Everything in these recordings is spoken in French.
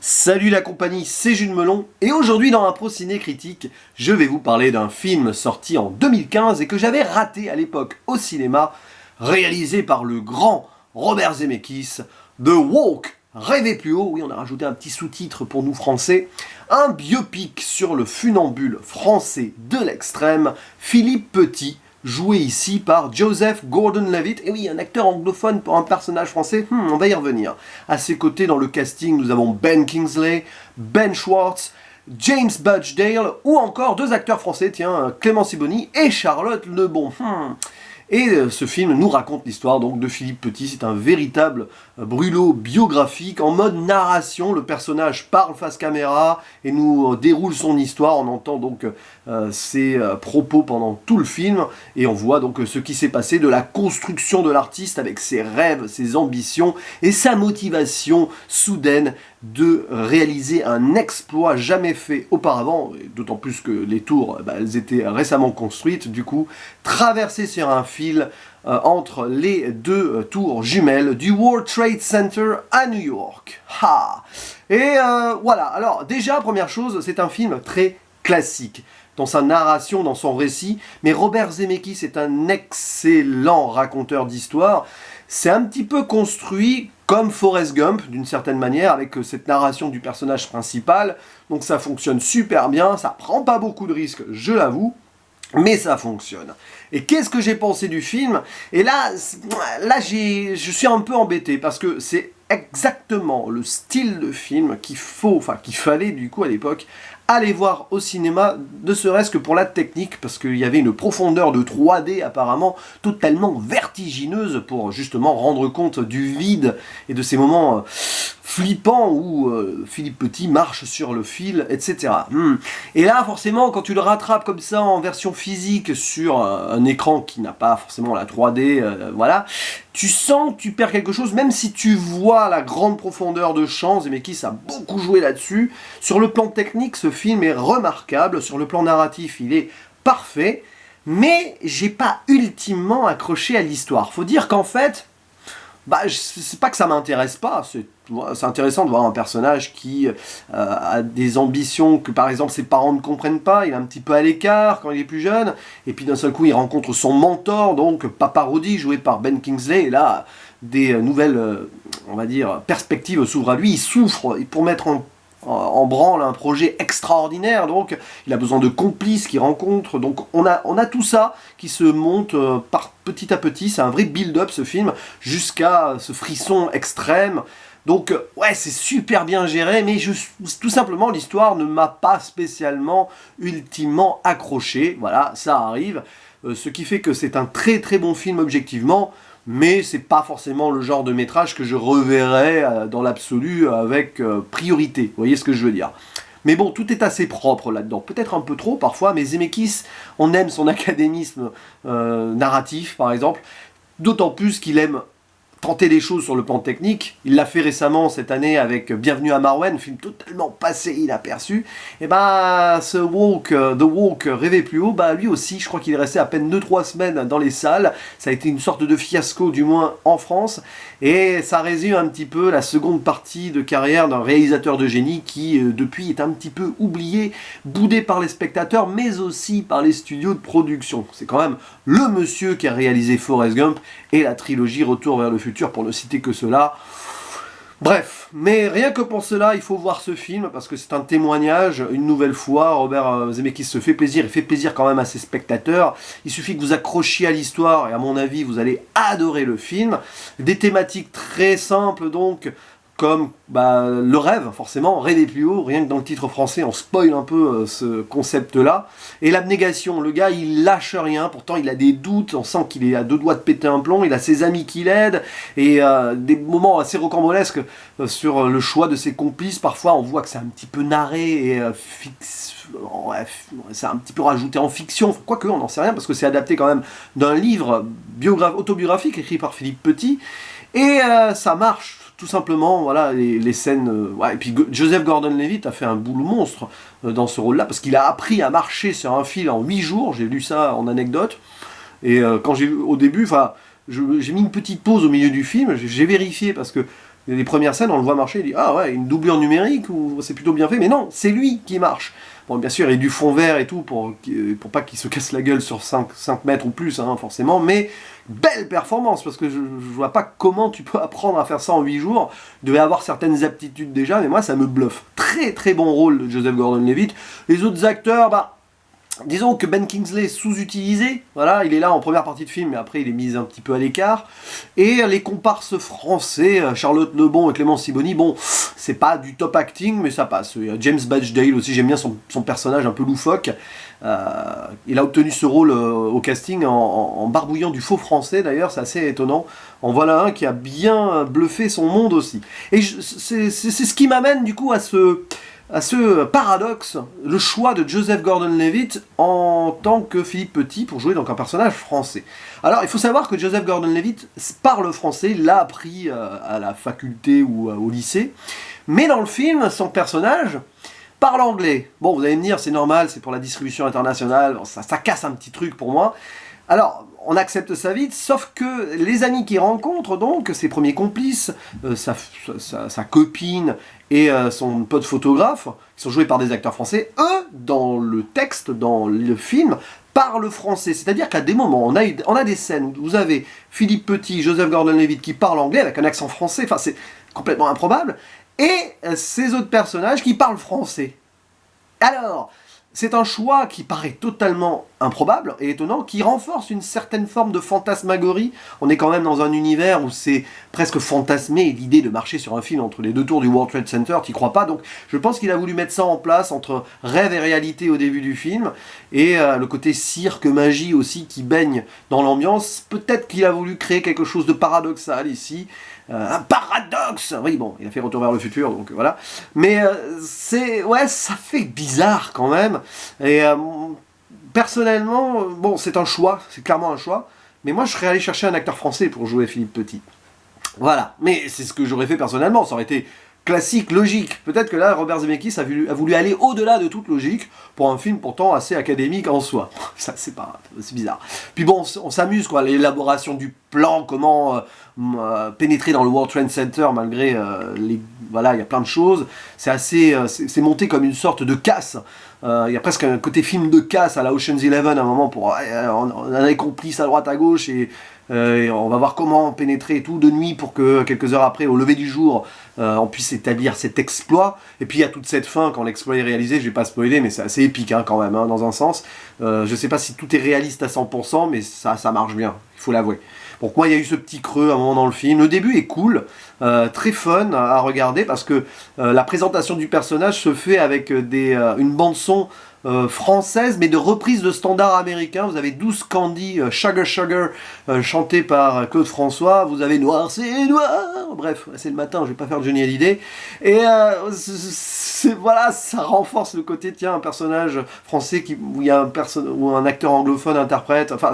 Salut la compagnie, c'est Jules Melon, et aujourd'hui dans Impro Ciné Critique, je vais vous parler d'un film sorti en 2015 et que j'avais raté à l'époque au cinéma, réalisé par le grand Robert Zemeckis, The Walk, Rêvez plus haut, oui on a rajouté un petit sous-titre pour nous français, un biopic sur le funambule français de l'extrême, Philippe Petit, joué ici par Joseph Gordon-Levitt. Et oui, un acteur anglophone pour un personnage français, on va y revenir. À ses côtés, dans le casting, nous avons Ben Kingsley, Ben Schwartz, James Badge-Dale, ou encore deux acteurs français, tiens, Clément Sibony et Charlotte Lebon. Et ce film nous raconte l'histoire donc de Philippe Petit. C'est un véritable brûlot biographique en mode narration. Le personnage parle face caméra et nous déroule son histoire. On entend donc ses propos pendant tout le film et on voit donc ce qui s'est passé, de la construction de l'artiste avec ses rêves, ses ambitions et sa motivation soudaine de réaliser un exploit jamais fait auparavant, d'autant plus que les tours, elles étaient récemment construites, du coup, traversées sur un fil entre les deux tours jumelles du World Trade Center à New York. Et voilà, alors déjà, première chose, c'est un film très classique dans sa narration, dans son récit, mais Robert Zemeckis est un excellent raconteur d'histoire. C'est un petit peu construit comme Forrest Gump, d'une certaine manière, avec cette narration du personnage principal. Donc ça fonctionne super bien, ça prend pas beaucoup de risques, je l'avoue, mais ça fonctionne. Et qu'est-ce que j'ai pensé du film? Et là je suis un peu embêté, parce que c'est exactement le style de film qu'il fallait du coup à l'époque aller voir au cinéma, ne serait-ce que pour la technique, parce qu'il y avait une profondeur de 3D apparemment totalement vertigineuse pour justement rendre compte du vide et de ces moments flippants où Philippe Petit marche sur le fil, etc. Et là, forcément, quand tu le rattrapes comme ça en version physique sur un écran qui n'a pas forcément la 3D, voilà, tu sens que tu perds quelque chose, même si tu vois la grande profondeur de champ. Zemeckis a beaucoup joué là-dessus. Sur le plan technique, ce film est remarquable. Sur le plan narratif, il est parfait. Mais j'ai pas ultimement accroché à l'histoire. Faut dire qu'en fait, c'est pas que ça m'intéresse pas, c'est intéressant de voir un personnage qui a des ambitions que par exemple ses parents ne comprennent pas, il est un petit peu à l'écart quand il est plus jeune, et puis d'un seul coup il rencontre son mentor, donc Papa Rudy, joué par Ben Kingsley, et là des nouvelles, on va dire, perspectives s'ouvrent à lui, il souffre pour mettre en branle un projet extraordinaire, donc il a besoin de complices qu'il rencontre, donc on a tout ça qui se monte par petit à petit. C'est un vrai build-up ce film, jusqu'à ce frisson extrême. Donc ouais, c'est super bien géré, mais tout simplement l'histoire ne m'a pas spécialement ultimement accroché, voilà, ça arrive, ce qui fait que c'est un très très bon film objectivement, mais c'est pas forcément le genre de métrage que je reverrai dans l'absolu avec priorité, vous voyez ce que je veux dire. Mais bon, tout est assez propre là-dedans, peut-être un peu trop parfois, mais Zemeckis, on aime son académisme narratif par exemple, d'autant plus qu'il aime tenter des choses sur le plan technique. Il l'a fait récemment cette année avec Bienvenue à Marwen, film totalement passé inaperçu. Et ce The Walk, Rêvez plus haut, lui aussi, je crois qu'il est resté à peine 2-3 semaines dans les salles. Ça a été une sorte de fiasco, du moins en France. Et ça résume un petit peu la seconde partie de carrière d'un réalisateur de génie qui, depuis, est un petit peu oublié, boudé par les spectateurs, mais aussi par les studios de production. C'est quand même le monsieur qui a réalisé Forrest Gump et la trilogie Retour vers le futur, pour ne citer que cela. Bref, mais rien que pour cela, il faut voir ce film, parce que c'est un témoignage, une nouvelle fois. Robert Zemeckis se fait plaisir, il fait plaisir quand même à ses spectateurs. Il suffit que vous accrochiez à l'histoire, et à mon avis, vous allez adorer le film. Des thématiques très simples, donc, comme le rêve, forcément, rêver plus haut, rien que dans le titre français, on spoil un peu ce concept-là. Et l'abnégation, le gars, il lâche rien, pourtant il a des doutes, on sent qu'il est à deux doigts de péter un plomb, il a ses amis qui l'aident, et des moments assez rocambolesques sur le choix de ses complices. Parfois, on voit que c'est un petit peu narré, et c'est un petit peu rajouté en fiction, quoique on n'en sait rien, parce que c'est adapté quand même d'un livre autobiographique écrit par Philippe Petit, et ça marche. Tout simplement, voilà, les scènes... et puis Joseph Gordon-Levitt a fait un boulot monstre dans ce rôle-là, parce qu'il a appris à marcher sur un fil en 8 jours, j'ai lu ça en anecdote, et quand j'ai au début, j'ai mis une petite pause au milieu du film, j'ai vérifié, parce que Les premières scènes, on le voit marcher, il dit ah ouais, une doublure numérique ou c'est plutôt bien fait, mais non, c'est lui qui marche. Bon, bien sûr, il y a du fond vert et tout pour pas qu'il se casse la gueule sur 5 mètres ou plus, hein, forcément, mais belle performance, parce que je vois pas comment tu peux apprendre à faire ça en 8 jours. Il devait avoir certaines aptitudes déjà, mais moi ça me bluffe. Très très bon rôle de Joseph Gordon-Levitt. Les autres acteurs, bah, disons que Ben Kingsley est sous-utilisé, voilà, il est là en première partie de film, mais après il est mis un petit peu à l'écart. Et les comparses français, Charlotte Lebon et Clémence Sibony, bon, c'est pas du top acting, mais ça passe. Il y a James Badge Dale aussi, j'aime bien son personnage un peu loufoque. Il a obtenu ce rôle au casting en barbouillant du faux français, d'ailleurs, c'est assez étonnant. En voilà un qui a bien bluffé son monde aussi. Et c'est ce qui m'amène du coup à ce paradoxe, le choix de Joseph Gordon-Levitt en tant que Philippe Petit pour jouer donc un personnage français. Alors il faut savoir que Joseph Gordon-Levitt parle français, il l'a appris à la faculté ou au lycée, mais dans le film, son personnage parle anglais. Bon, vous allez me dire, c'est normal, c'est pour la distribution internationale, ça casse un petit truc pour moi. Alors, on accepte ça vite, sauf que les amis qu'il rencontre, donc, ses premiers complices, sa copine et son pote photographe, qui sont joués par des acteurs français, eux, dans le texte, dans le film, parlent français. C'est-à-dire qu'à des moments, on a des scènes où vous avez Philippe Petit, Joseph Gordon-Levitt qui parlent anglais avec un accent français, enfin c'est complètement improbable, et ces autres personnages qui parlent français. Alors, c'est un choix qui paraît totalement improbable et étonnant, qui renforce une certaine forme de fantasmagorie. On est quand même dans un univers où c'est presque fantasmé, l'idée de marcher sur un fil entre les deux tours du World Trade Center, t'y crois pas, donc je pense qu'il a voulu mettre ça en place entre rêve et réalité au début du film, et le côté cirque, magie aussi qui baigne dans l'ambiance. Peut-être qu'il a voulu créer quelque chose de paradoxal ici, un paradoxe. Oui, bon, il a fait Retour vers le futur, donc voilà. Mais ouais, ça fait bizarre quand même. Et personnellement, bon, c'est un choix, c'est clairement un choix. Mais moi, je serais allé chercher un acteur français pour jouer Philippe Petit. Voilà. Mais c'est ce que j'aurais fait personnellement. Ça aurait été classique, logique. Peut-être que là, Robert Zemeckis a voulu aller au-delà de toute logique pour un film pourtant assez académique en soi. Ça, c'est bizarre. Puis bon, on s'amuse, quoi. L'élaboration du plan, comment pénétrer dans le World Trade Center malgré voilà, il y a plein de choses. C'est monté comme une sorte de casse. Il y a presque un côté film de casse à la Ocean's 11 à un moment pour on a des complices à droite à gauche et on va voir comment pénétrer et tout de nuit pour que quelques heures après, au lever du jour, on puisse établir cet exploit. Et puis il y a toute cette fin quand l'exploit est réalisé, je vais pas spoiler, mais c'est assez épique hein, quand même, hein, dans un sens. Je sais pas si tout est réaliste à 100%, mais ça marche bien, il faut l'avouer. Donc moi il y a eu ce petit creux à un moment dans le film. Le début est cool, très fun à regarder parce que la présentation du personnage se fait avec une bande son française mais de reprise de standards américains. Vous avez Douce Candy, Sugar Sugar, chanté par Claude François. Vous avez Noir c'est Noir, bref c'est le matin, je vais pas faire Johnny Hallyday. Et voilà, ça renforce le côté, tiens, un personnage français où il y a un acteur anglophone interprète, enfin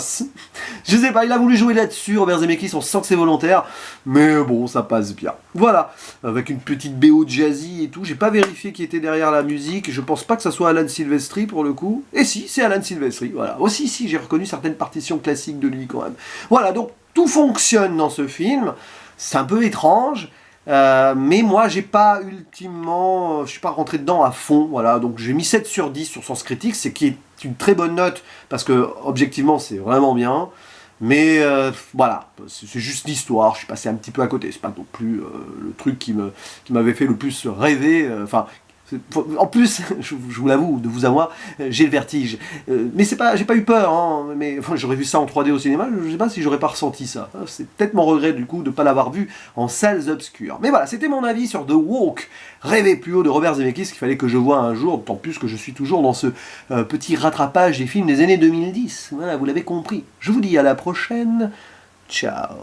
je sais pas, il a voulu jouer là-dessus, Robert Zemeckis, on sent que c'est volontaire, mais bon, ça passe bien. Voilà, avec une petite BO jazzy et tout, j'ai pas vérifié qui était derrière la musique, je pense pas que ça soit Alan Silvestri pour le coup, et si, c'est Alan Silvestri, voilà. Aussi, si, j'ai reconnu certaines partitions classiques de lui quand même. Voilà, donc tout fonctionne dans ce film, c'est un peu étrange, mais moi j'ai pas ultimement, je suis pas rentré dedans à fond, voilà, donc j'ai mis 7 sur 10 sur Sens Critique, c'est qui est une très bonne note, parce que objectivement c'est vraiment bien, mais voilà, c'est juste l'histoire, je suis passé un petit peu à côté, c'est pas non plus le truc qui m'avait fait le plus rêver, enfin, en plus, je vous l'avoue, de vous à moi, j'ai le vertige. Mais j'ai pas eu peur, hein, mais enfin, j'aurais vu ça en 3D au cinéma, je sais pas si j'aurais pas ressenti ça. C'est peut-être mon regret du coup de pas l'avoir vu en salles obscures. Mais voilà, c'était mon avis sur The Walk, Rêver plus haut de Robert Zemeckis, qu'il fallait que je voie un jour, d'autant plus que je suis toujours dans ce petit rattrapage des films des années 2010. Voilà, vous l'avez compris. Je vous dis à la prochaine. Ciao.